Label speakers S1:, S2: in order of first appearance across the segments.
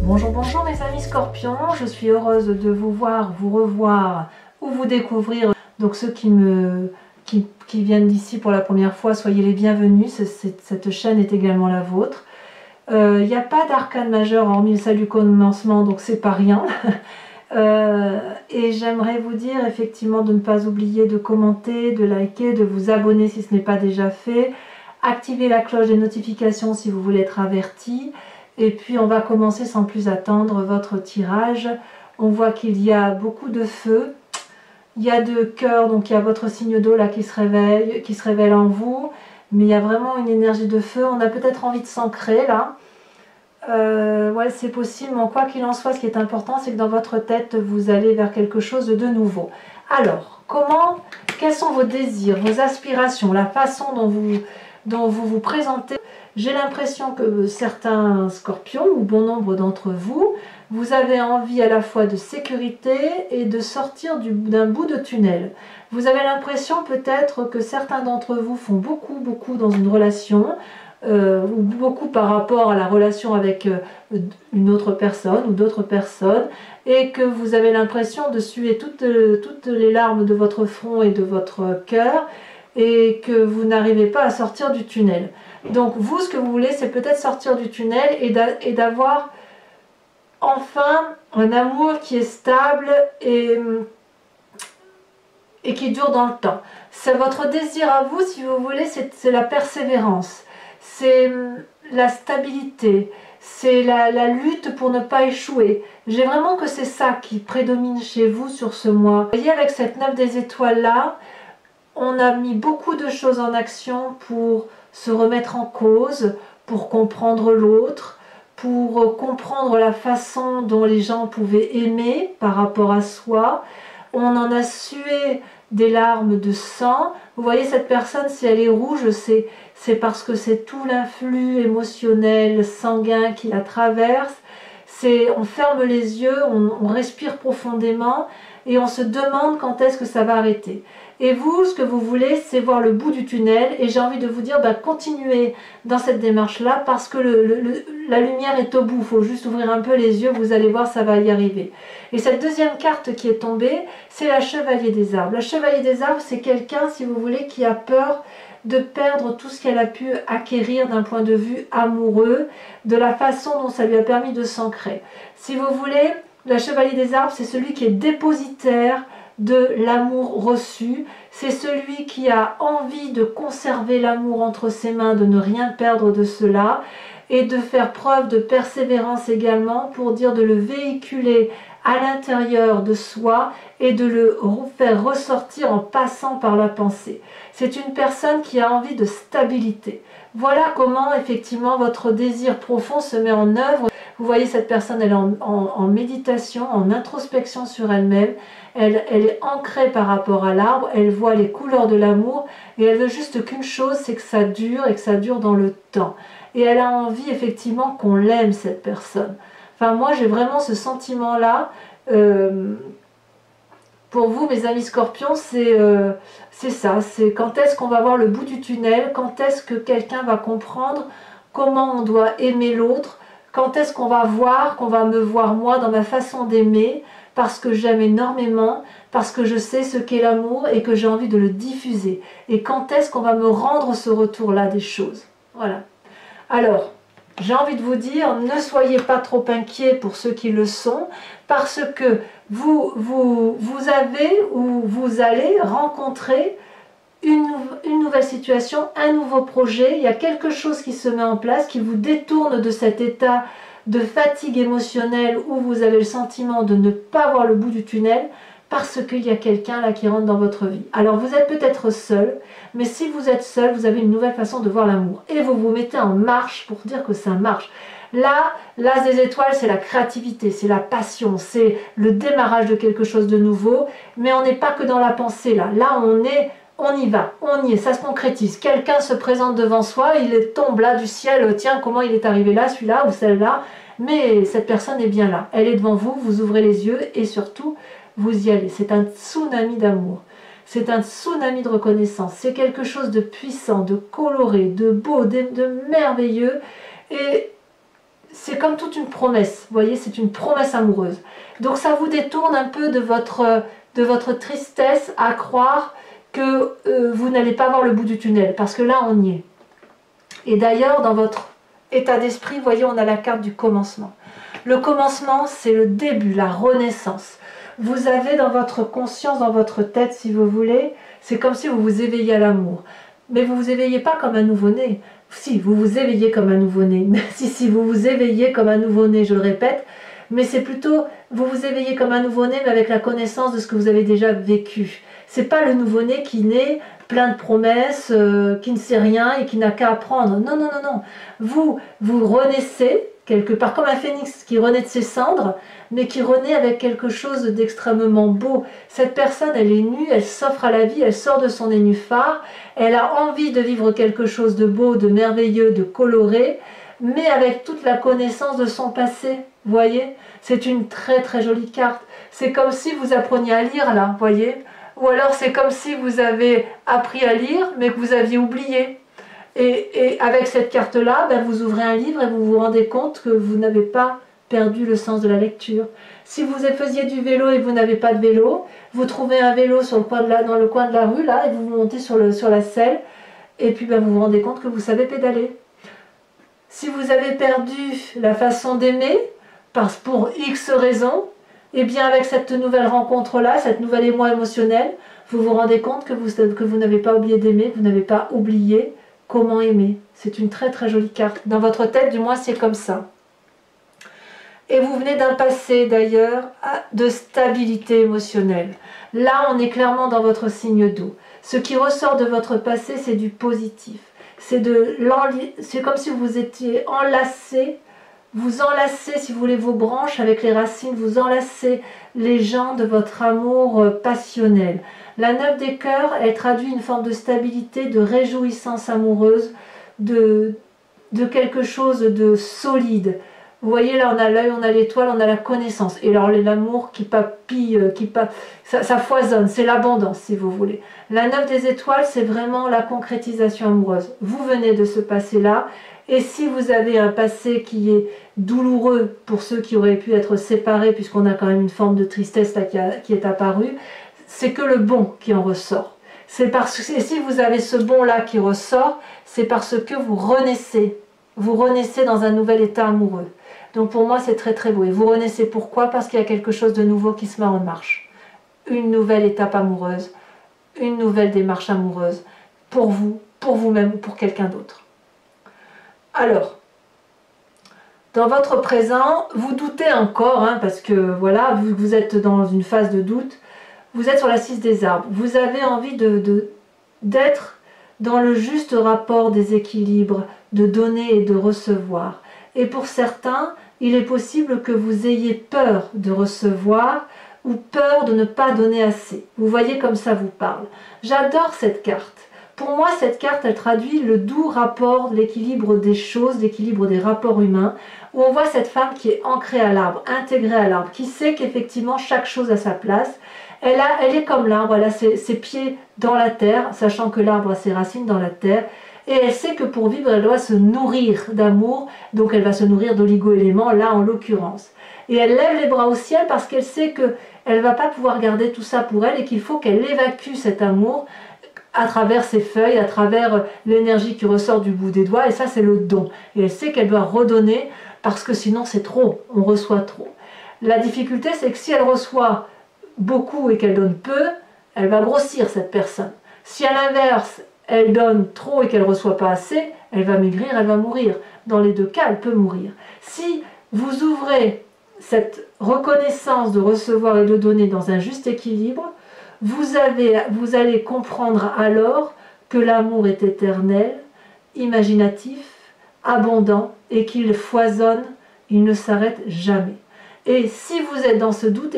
S1: Bonjour, bonjour mes amis scorpions, je suis heureuse de vous voir, vous revoir ou vous découvrir. Donc ceux qui viennent d'ici pour la première fois, soyez les bienvenus, cette chaîne est également la vôtre. Il n'y a pas d'arcane majeur hormis le salut commencement, donc c'est pas rien. Et j'aimerais vous dire effectivement de ne pas oublier de commenter, de liker, de vous abonner si ce n'est pas déjà fait. Activez la cloche des notifications si vous voulez être averti. Et puis on va commencer sans plus attendre votre tirage. On voit qu'il y a beaucoup de feu. Il y a de cœur, donc il y a votre signe d'eau là qui se révèle en vous. Mais il y a vraiment une énergie de feu. On a peut-être envie de s'ancrer là. Ouais, c'est possible, mais quoi qu'il en soit, ce qui est important, c'est que dans votre tête, vous allez vers quelque chose de nouveau. Alors, quels sont vos désirs, vos aspirations, la façon dont vous présentez? J'ai l'impression que certains scorpions, ou bon nombre d'entre vous, vous avez envie à la fois de sécurité et de sortir d'un bout de tunnel. Vous avez l'impression peut-être que certains d'entre vous font beaucoup dans une relation, ou beaucoup par rapport à la relation avec une autre personne ou d'autres personnes, et que vous avez l'impression de suer toutes les larmes de votre front et de votre cœur, et que vous n'arrivez pas à sortir du tunnel. Donc vous, ce que vous voulez, c'est peut-être sortir du tunnel et d'avoir enfin un amour qui est stable et qui dure dans le temps. C'est votre désir à vous, si vous voulez, c'est la persévérance, c'est la stabilité, c'est la lutte pour ne pas échouer. J'ai vraiment que c'est ça qui prédomine chez vous sur ce mois. Vous voyez, avec cette 9 des étoiles là, on a mis beaucoup de choses en action pour se remettre en cause, pour comprendre l'autre, pour comprendre la façon dont les gens pouvaient aimer par rapport à soi. On en a sué des larmes de sang. Vous voyez, cette personne, si elle est rouge, c'est parce que c'est tout l'influx émotionnel, sanguin qui la traverse. On ferme les yeux, on respire profondément et on se demande quand est-ce que ça va arrêter. Et vous, ce que vous voulez, c'est voir le bout du tunnel. Et j'ai envie de vous dire, continuez dans cette démarche-là parce que la lumière est au bout. Il faut juste ouvrir un peu les yeux, vous allez voir, ça va y arriver. Et cette deuxième carte qui est tombée, c'est la Chevalier des Arbres. La Chevalier des Arbres, c'est quelqu'un, si vous voulez, qui a peur de perdre tout ce qu'elle a pu acquérir d'un point de vue amoureux, de la façon dont ça lui a permis de s'ancrer. Si vous voulez, la Chevalier des Arbres, c'est celui qui est dépositaire de l'amour reçu, c'est celui qui a envie de conserver l'amour entre ses mains, de ne rien perdre de cela, et de faire preuve de persévérance également pour dire de le véhiculer à l'intérieur de soi et de le faire ressortir en passant par la pensée. C'est une personne qui a envie de stabilité. Voilà comment effectivement votre désir profond se met en œuvre. Vous voyez, cette personne, elle est en méditation, en introspection sur elle-même. Elle est ancrée par rapport à l'arbre, elle voit les couleurs de l'amour et elle veut juste qu'une chose, c'est que ça dure et que ça dure dans le temps. Et elle a envie effectivement qu'on l'aime, cette personne. Enfin, moi, j'ai vraiment ce sentiment-là. Pour vous, mes amis scorpions, c'est ça. C'est quand est-ce qu'on va voir le bout du tunnel, quand est-ce que quelqu'un va comprendre comment on doit aimer l'autre, quand est-ce qu'on va voir, qu'on va me voir moi dans ma façon d'aimer, parce que j'aime énormément, parce que je sais ce qu'est l'amour et que j'ai envie de le diffuser. Et quand est-ce qu'on va me rendre ce retour-là des choses? Voilà. Alors, j'ai envie de vous dire, ne soyez pas trop inquiets pour ceux qui le sont, parce que vous avez ou vous allez rencontrer une nouvelle situation, un nouveau projet. Il y a quelque chose qui se met en place, qui vous détourne de cet état de fatigue émotionnelle où vous avez le sentiment de ne pas voir le bout du tunnel, parce qu'il y a quelqu'un là qui rentre dans votre vie. Alors vous êtes peut-être seul, mais si vous êtes seul, vous avez une nouvelle façon de voir l'amour. Et vous vous mettez en marche pour dire que ça marche. Là, l'as des étoiles, c'est la créativité, c'est la passion, c'est le démarrage de quelque chose de nouveau, mais on n'est pas que dans la pensée là. Là, on y va, on y est, ça se concrétise. Quelqu'un se présente devant soi, il tombe là du ciel, tiens, comment il est arrivé là, celui-là ou celle-là, mais cette personne est bien là. Elle est devant vous, vous ouvrez les yeux et surtout, vous y allez. C'est un tsunami d'amour. C'est un tsunami de reconnaissance. C'est quelque chose de puissant, de coloré, de beau, de merveilleux. Et c'est comme toute une promesse, vous voyez, c'est une promesse amoureuse. Donc ça vous détourne un peu de votre tristesse à croire que vous n'allez pas voir le bout du tunnel, parce que là on y est. Et d'ailleurs dans votre état d'esprit, vous voyez, on a la carte du commencement. Le commencement, c'est le début, la renaissance. Vous avez dans votre conscience, dans votre tête, si vous voulez, c'est comme si vous vous éveillez à l'amour. Mais vous ne vous éveillez pas comme un nouveau-né. Si, vous vous éveillez comme un nouveau-né. Si, vous vous éveillez comme un nouveau-né, je le répète. Mais c'est plutôt, vous vous éveillez comme un nouveau-né, mais avec la connaissance de ce que vous avez déjà vécu. C'est pas le nouveau-né qui naît plein de promesses, qui ne sait rien et qui n'a qu'à apprendre. Non, non, non, non. Vous renaissez quelque part comme un phénix qui renaît de ses cendres, mais qui renaît avec quelque chose d'extrêmement beau. Cette personne, elle est nue, elle s'offre à la vie, elle sort de son nénuphar, elle a envie de vivre quelque chose de beau, de merveilleux, de coloré, mais avec toute la connaissance de son passé. Vous voyez, c'est une très très jolie carte. C'est comme si vous appreniez à lire là, vous voyez. Ou alors c'est comme si vous avez appris à lire, mais que vous aviez oublié. Et avec cette carte-là, ben vous ouvrez un livre et vous vous rendez compte que vous n'avez pas perdu le sens de la lecture. Si vous faisiez du vélo et que vous n'avez pas de vélo, vous trouvez un vélo sur le coin dans le coin de la rue, là, et vous montez sur la selle, et puis ben vous vous rendez compte que vous savez pédaler. Si vous avez perdu la façon d'aimer, pour X raisons, et bien avec cette nouvelle rencontre-là, cette nouvelle émoi émotionnel, vous vous rendez compte que vous n'avez pas oublié d'aimer, que vous n'avez pas oublié comment aimer. C'est une très très jolie carte. Dans votre tête, du moins, c'est comme ça. Et vous venez d'un passé, d'ailleurs, de stabilité émotionnelle. Là, on est clairement dans votre signe d'eau. Ce qui ressort de votre passé, c'est du positif. C'est comme si vous étiez enlacé. Vous enlacez, si vous voulez, vos branches avec les racines, vous enlacez les gens de votre amour passionnel. La 9 des cœurs, elle traduit une forme de stabilité, de réjouissance amoureuse, de quelque chose de solide. Vous voyez, là, on a l'œil, on a l'étoile, on a la connaissance. Et alors, l'amour qui papille, ça foisonne, c'est l'abondance, si vous voulez. La 9 des étoiles, c'est vraiment la concrétisation amoureuse. Vous venez de ce passé-là. Et si vous avez un passé qui est douloureux pour ceux qui auraient pu être séparés, puisqu'on a quand même une forme de tristesse là qui est apparue, c'est que le bon qui en ressort. Et si vous avez ce bon-là qui ressort, c'est parce que vous renaissez. Vous renaissez dans un nouvel état amoureux. Donc pour moi, c'est très très beau. Et vous renaissez pourquoi? Parce qu'il y a quelque chose de nouveau qui se met en marche. Une nouvelle étape amoureuse, une nouvelle démarche amoureuse, pour vous, pour vous-même ou pour quelqu'un d'autre. Alors, dans votre présent, vous doutez encore, hein, parce que voilà, vous êtes dans une phase de doute, vous êtes sur la 6 des arbres, vous avez envie d'être dans le juste rapport des équilibres, de donner et de recevoir. Et pour certains, il est possible que vous ayez peur de recevoir ou peur de ne pas donner assez. Vous voyez comme ça vous parle. J'adore cette carte. Pour moi, cette carte, elle traduit le doux rapport, l'équilibre des choses, l'équilibre des rapports humains, où on voit cette femme qui est ancrée à l'arbre, intégrée à l'arbre, qui sait qu'effectivement chaque chose a sa place. Elle est comme l'arbre, elle a ses pieds dans la terre, sachant que l'arbre a ses racines dans la terre, et elle sait que pour vivre, elle doit se nourrir d'amour, donc elle va se nourrir d'oligo-éléments, là en l'occurrence. Et elle lève les bras au ciel parce qu'elle sait qu'elle ne va pas pouvoir garder tout ça pour elle et qu'il faut qu'elle évacue cet amour à travers ses feuilles, à travers l'énergie qui ressort du bout des doigts, et ça c'est le don. Et elle sait qu'elle doit redonner, parce que sinon c'est trop, on reçoit trop. La difficulté c'est que si elle reçoit beaucoup et qu'elle donne peu, elle va grossir cette personne. Si à l'inverse, elle donne trop et qu'elle ne reçoit pas assez, elle va maigrir, elle va mourir. Dans les deux cas, elle peut mourir. Si vous ouvrez cette reconnaissance de recevoir et de donner dans un juste équilibre, vous allez comprendre alors que l'amour est éternel, imaginatif, abondant et qu'il foisonne, il ne s'arrête jamais. Et si vous êtes dans ce doux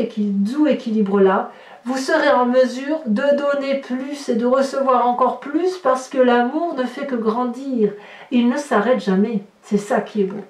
S1: équilibre-là, vous serez en mesure de donner plus et de recevoir encore plus parce que l'amour ne fait que grandir. Il ne s'arrête jamais. C'est ça qui est beau.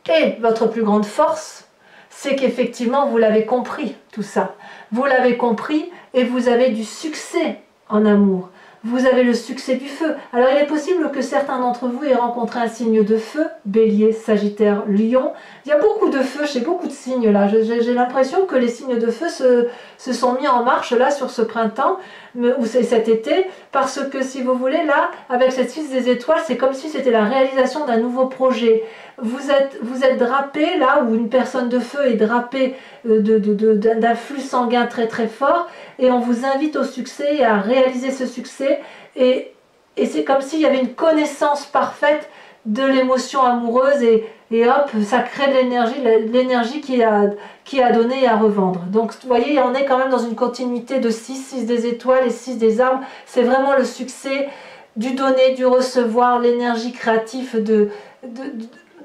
S1: Et votre plus grande force, c'est qu'effectivement, vous l'avez compris, tout ça. Vous l'avez compris et vous avez du succès en amour. vous avez le succès du feu. Alors il est possible que certains d'entre vous aient rencontré un signe de feu, Bélier, Sagittaire, Lion. Il y a beaucoup de feu chez beaucoup de signes là. J'ai l'impression que les signes de feu se sont mis en marche là sur ce printemps ou cet été, parce que si vous voulez là, avec cette 6 des étoiles, c'est comme si c'était la réalisation d'un nouveau projet. Vous êtes drapé là, où une personne de feu est drapée d'un flux sanguin très très fort, et on vous invite au succès et à réaliser ce succès, et c'est comme s'il y avait une connaissance parfaite de l'émotion amoureuse, et hop, ça crée de l'énergie qui a donné et à revendre. Donc vous voyez, on est quand même dans une continuité de 6 des étoiles et 6 des arbres. C'est vraiment le succès du donner, du recevoir, l'énergie créative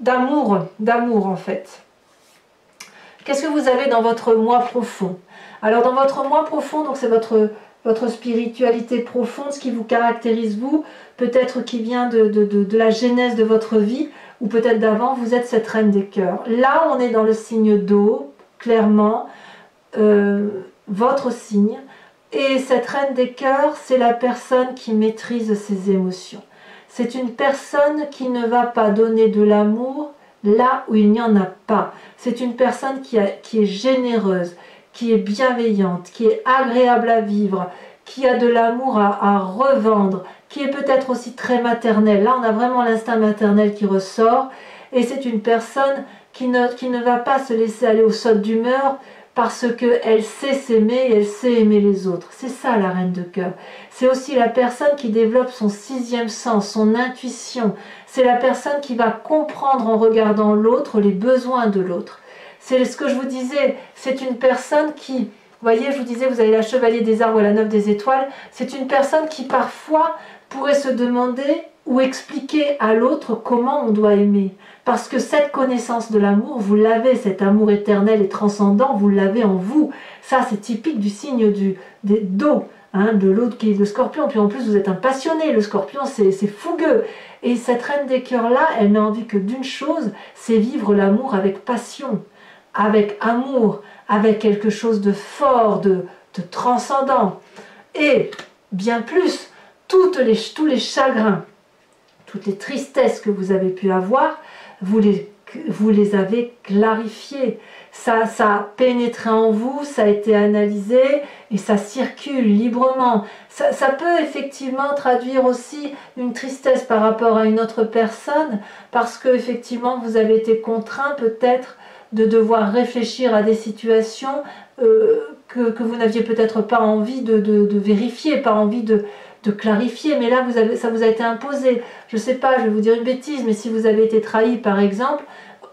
S1: d'amour en fait. Qu'est-ce que vous avez dans votre moi profond? Alors dans votre moi profond, donc c'est votre spiritualité profonde, ce qui vous caractérise vous, peut-être qui vient de la genèse de votre vie, ou peut-être d'avant, vous êtes cette reine des cœurs. Là, on est dans le signe d'eau, clairement, votre signe, et cette reine des cœurs, c'est la personne qui maîtrise ses émotions. C'est une personne qui ne va pas donner de l'amour là où il n'y en a pas. C'est une personne qui est généreuse, qui est bienveillante, qui est agréable à vivre, qui a de l'amour à revendre, qui est peut-être aussi très maternelle. Là, on a vraiment l'instinct maternel qui ressort. Et c'est une personne qui ne va pas se laisser aller au saut d'humeur parce qu'elle sait s'aimer et elle sait aimer les autres. C'est ça la reine de cœur. C'est aussi la personne qui développe son 6e sens, son intuition. C'est la personne qui va comprendre en regardant l'autre les besoins de l'autre. C'est ce que je vous disais, c'est une personne qui, vous voyez, je vous disais, vous avez la chevalier des arbres et la 9 des étoiles, c'est une personne qui parfois pourrait se demander ou expliquer à l'autre comment on doit aimer. Parce que cette connaissance de l'amour, vous l'avez, cet amour éternel et transcendant, vous l'avez en vous. Ça, c'est typique du signe d'eau, hein, de l'autre qui est le scorpion. Puis en plus, vous êtes un passionné, le scorpion, c'est fougueux. Et cette reine des cœurs-là, elle n'a envie que d'une chose, c'est vivre l'amour avec passion, avec amour, avec quelque chose de fort, de transcendant. Et bien plus, tous les chagrins, toutes les tristesses que vous avez pu avoir, vous les avez clarifiées. Ça a pénétré en vous, ça a été analysé et ça circule librement. Ça peut effectivement traduire aussi une tristesse par rapport à une autre personne, parce que effectivement vous avez été contraint peut-être de devoir réfléchir à des situations que vous n'aviez peut-être pas envie de vérifier, pas envie de clarifier, mais là ça vous a été imposé. Je ne sais pas, je vais vous dire une bêtise, mais si vous avez été trahi par exemple,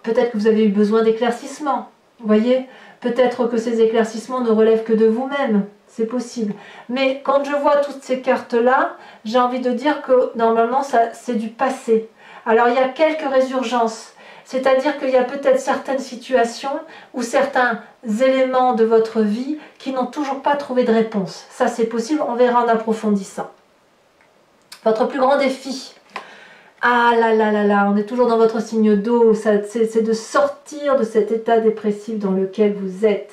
S1: peut-être que vous avez eu besoin d'éclaircissement. Vous voyez, peut-être que ces éclaircissements ne relèvent que de vous-même, c'est possible. Mais quand je vois toutes ces cartes-là, j'ai envie de dire que normalement c'est du passé. Alors il y a quelques résurgences. C'est-à-dire qu'il y a peut-être certaines situations ou certains éléments de votre vie qui n'ont toujours pas trouvé de réponse. Ça, c'est possible, on verra en approfondissant. Votre plus grand défi, ah là là là là, on est toujours dans votre signe d'eau, c'est de sortir de cet état dépressif dans lequel vous êtes.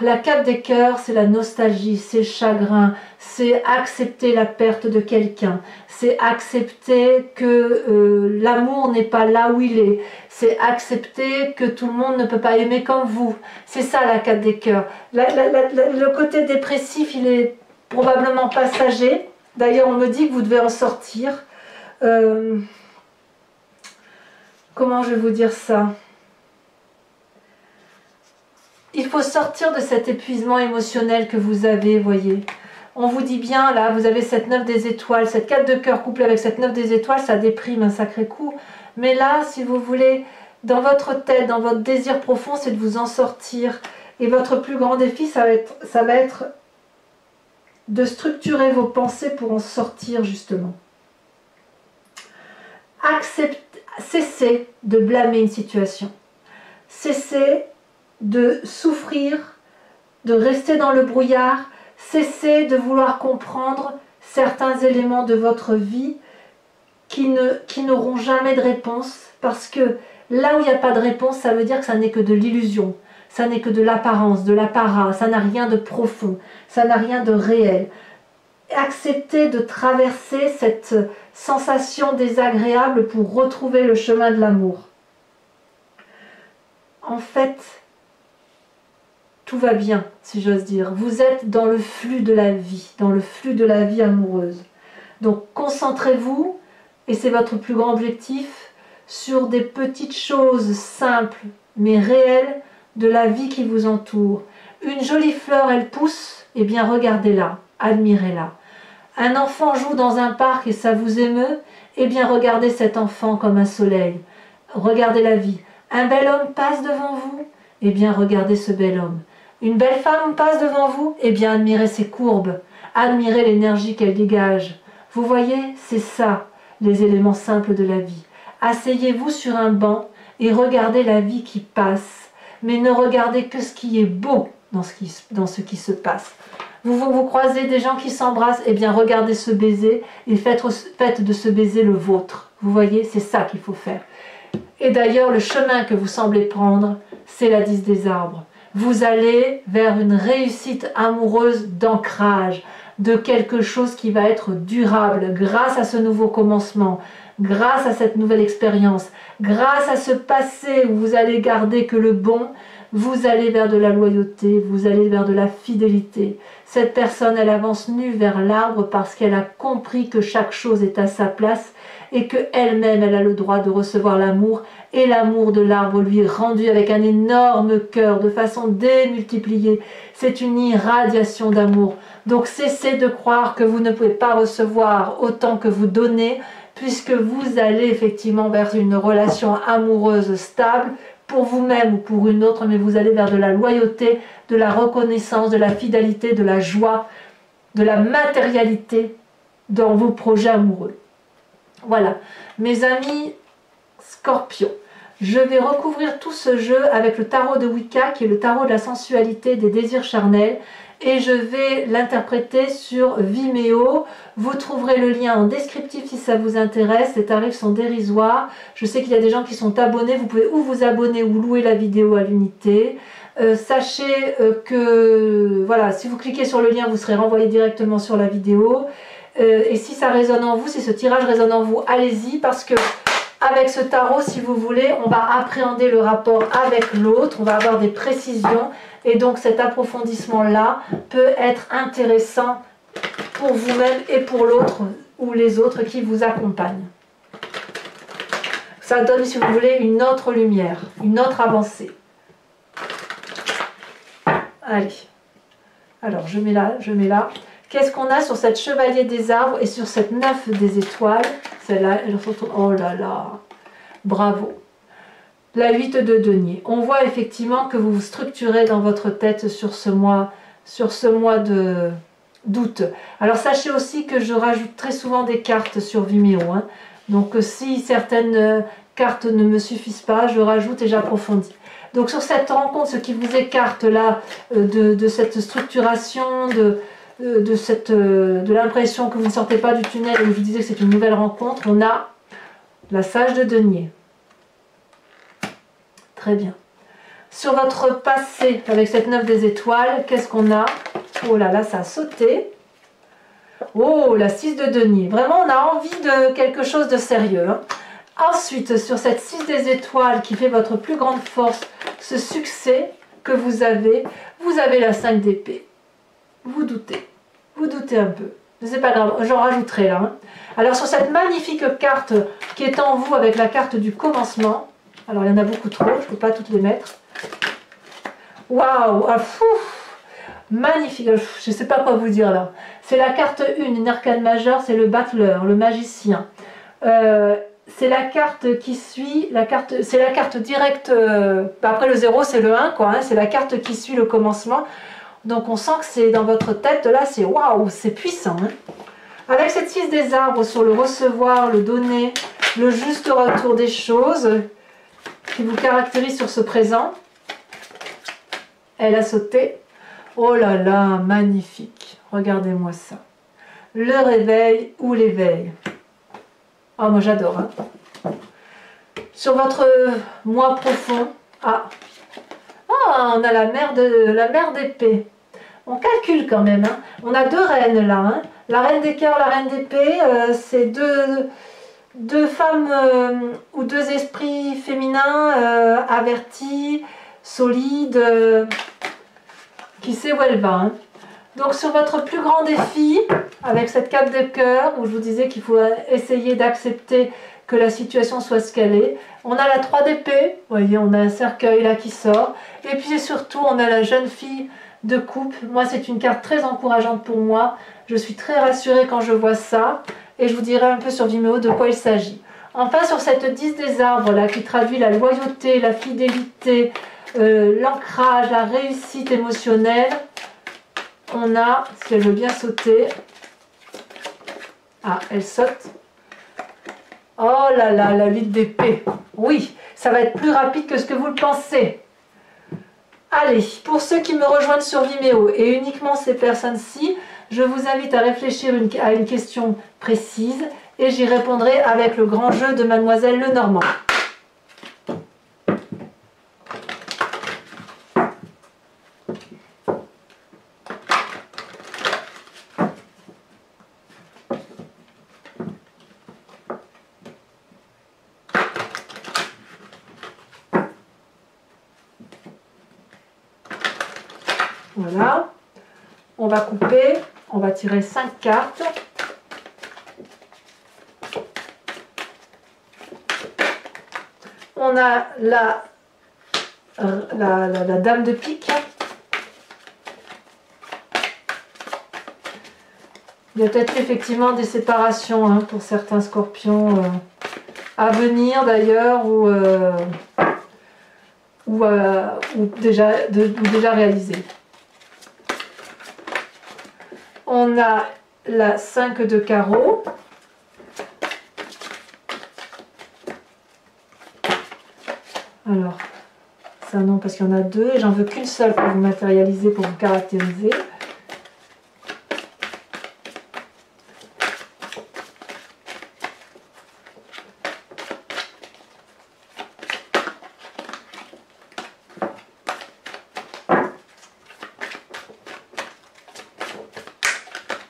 S1: La 4 des cœurs, c'est la nostalgie, c'est le chagrin, c'est accepter la perte de quelqu'un, c'est accepter que l'amour n'est pas là où il est, c'est accepter que tout le monde ne peut pas aimer comme vous. C'est ça la 4 des cœurs. Le côté dépressif, il est probablement passager. D'ailleurs, on me dit que vous devez en sortir. Comment je vais vous dire ça ? Il faut sortir de cet épuisement émotionnel que vous avez, voyez. On vous dit bien, là, vous avez cette 9 des étoiles, cette 4 de cœur couplée avec cette 9 des étoiles, ça déprime un sacré coup. Mais là, si vous voulez, dans votre tête, dans votre désir profond, c'est de vous en sortir. Et votre plus grand défi, ça va être de structurer vos pensées pour en sortir, justement. Cessez de blâmer une situation. Cessez de souffrir, de rester dans le brouillard, cessez de vouloir comprendre certains éléments de votre vie qui n'auront jamais de réponse, parce que là où il n'y a pas de réponse, ça veut dire que ça n'est que de l'illusion, ça n'est que de l'apparence, de l'apparat, ça n'a rien de profond, ça n'a rien de réel. accepter de traverser cette sensation désagréable pour retrouver le chemin de l'amour. En fait, tout va bien, si j'ose dire. Vous êtes dans le flux de la vie, dans le flux de la vie amoureuse. Donc concentrez-vous, et c'est votre plus grand objectif, sur des petites choses simples, mais réelles, de la vie qui vous entoure. Une jolie fleur, elle pousse, eh bien regardez-la, admirez-la. Un enfant joue dans un parc et ça vous émeut, eh bien regardez cet enfant comme un soleil. Regardez la vie. Un bel homme passe devant vous, eh bien regardez ce bel homme. Une belle femme passe devant vous, eh bien admirez ses courbes, admirez l'énergie qu'elle dégage. Vous voyez, c'est ça, les éléments simples de la vie. Asseyez-vous sur un banc et regardez la vie qui passe, mais ne regardez que ce qui est beau dans ce qui se passe. Vous croisez des gens qui s'embrassent, eh bien regardez ce baiser et faites de ce baiser le vôtre. Vous voyez, c'est ça qu'il faut faire. Et d'ailleurs, le chemin que vous semblez prendre, c'est la 10 des arbres. Vous allez vers une réussite amoureuse d'ancrage, de quelque chose qui va être durable grâce à ce nouveau commencement, grâce à cette nouvelle expérience, grâce à ce passé où vous allez garder que le bon. Vous allez vers de la loyauté, vous allez vers de la fidélité. Cette personne, elle avance nue vers l'arbre parce qu'elle a compris que chaque chose est à sa place et qu'elle-même, elle a le droit de recevoir l'amour. Et l'amour de l'arbre lui est rendu avec un énorme cœur, de façon démultipliée. C'est une irradiation d'amour. Donc cessez de croire que vous ne pouvez pas recevoir autant que vous donnez, puisque vous allez effectivement vers une relation amoureuse stable, pour vous-même ou pour une autre, mais vous allez vers de la loyauté, de la reconnaissance, de la fidélité, de la joie, de la matérialité dans vos projets amoureux. Voilà, mes amis Scorpions, je vais recouvrir tout ce jeu avec le tarot de Wicca, qui est le tarot de la sensualité, des désirs charnels, et je vais l'interpréter sur Vimeo. Vous trouverez le lien en descriptif si ça vous intéresse. Les tarifs sont dérisoires. Je sais qu'il y a des gens qui sont abonnés. Vous pouvez ou vous abonner ou louer la vidéo à l'unité. Sachez que voilà, si vous cliquez sur le lien, vous serez renvoyé directement sur la vidéo. Et si ça résonne en vous, si ce tirage résonne en vous, allez-y, parce que avec ce tarot, si vous voulez, on va appréhender le rapport avec l'autre, on va avoir des précisions, et donc cet approfondissement-là peut être intéressant pour vous-même et pour l'autre ou les autres qui vous accompagnent. Ça donne, si vous voulez, une autre lumière, une autre avancée. Allez, alors je mets là. Qu'est-ce qu'on a sur cette chevalier des arbres et sur cette 9 des étoiles? Celle-là, elle se retrouve. Oh là là, bravo. La 8 de denier. On voit effectivement que vous vous structurez dans votre tête sur ce mois d'août. Alors sachez aussi que je rajoute très souvent des cartes sur Vimeo. Donc si certaines cartes ne me suffisent pas, je rajoute et j'approfondis. Donc sur cette rencontre, ce qui vous écarte là de cette structuration, de l'impression que vous ne sortez pas du tunnel et je vous disais que c'est une nouvelle rencontre, on a la sage de denier. Très bien. Sur votre passé, avec cette 9 des étoiles, qu'est-ce qu'on a? Oh là là, ça a sauté. Oh, la 6 de denier. Vraiment, on a envie de quelque chose de sérieux. Ensuite, sur cette 6 des étoiles qui fait votre plus grande force, ce succès que vous avez la 5 d'épée. Vous doutez un peu. C'est pas grave, j'en rajouterai là. Alors sur cette magnifique carte qui est en vous avec la carte du commencement, alors il y en a beaucoup trop, je ne peux pas toutes les mettre. Waouh, magnifique, je ne sais pas quoi vous dire là. C'est la carte 1, une arcane majeure, c'est le battleur, le magicien. C'est la carte qui suit, c'est la carte directe, après le 0 c'est le 1 quoi, c'est la carte qui suit le commencement. Donc on sent que c'est dans votre tête, là c'est waouh, c'est puissant. Avec cette 6 des arbres sur le recevoir, le donner, le juste retour des choses, qui vous caractérise sur ce présent. Elle a sauté. Oh là là, magnifique. Regardez-moi ça. Le réveil ou l'éveil. Ah, moi j'adore. Sur votre moi profond. On a la mère d'épée. On calcule quand même, hein. On a deux reines là, hein. La reine des cœurs, la reine d'épée, c'est deux femmes ou deux esprits féminins avertis, solides, qui sait où elle va, hein. Donc sur votre plus grand défi, avec cette 4 de cœur, où je vous disais qu'il faut essayer d'accepter que la situation soit ce qu'elle est, on a la 3 d'épée, vous voyez, on a un cercueil là qui sort, et puis surtout on a la jeune fille de coupe. Moi c'est une carte très encourageante pour moi, je suis très rassurée quand je vois ça, et je vous dirai un peu sur Vimeo de quoi il s'agit. Enfin sur cette 10 des arbres là, qui traduit la loyauté, la fidélité, l'ancrage, la réussite émotionnelle, on a, si elle veut bien sauter, ah elle saute, oh là là, la 8 d'épée, oui, ça va être plus rapide que ce que vous le pensez. Allez, pour ceux qui me rejoignent sur Vimeo et uniquement ces personnes-ci, je vous invite à réfléchir à une question précise et j'y répondrai avec le grand jeu de Mademoiselle Lenormand. Voilà, on va couper, on va tirer 5 cartes. On a la dame de pique. Il y a peut-être effectivement des séparations hein, pour certains scorpions à venir d'ailleurs ou déjà réalisées. On a la 5 de carreau. Alors, ça non parce qu'il y en a deux et j'en veux qu'une seule pour vous matérialiser, pour vous caractériser.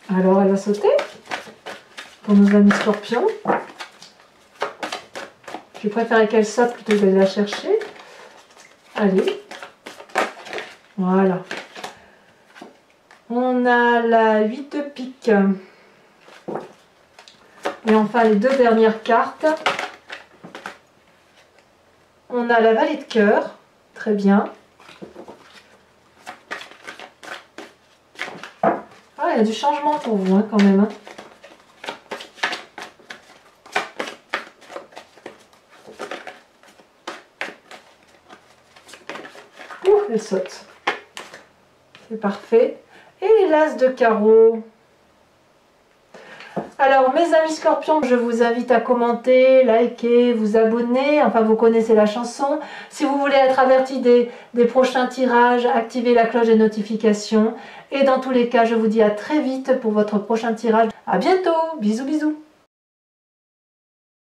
S1: Alors elle va sauter pour nos amis scorpions. Je préférais qu'elle saute plutôt que d'aller la chercher. Allez. Voilà. On a la 8 de pique. Et enfin les deux dernières cartes. On a la vallée de cœur. Très bien. Ah, il y a du changement pour vous hein, quand même. Hein. Elle saute. C'est parfait. Et l'as de carreau. Alors mes amis scorpions, je vous invite à commenter, liker, vous abonner, enfin vous connaissez la chanson. Si vous voulez être averti des prochains tirages, activez la cloche des notifications. Et dans tous les cas, je vous dis à très vite pour votre prochain tirage. À bientôt, bisous bisous.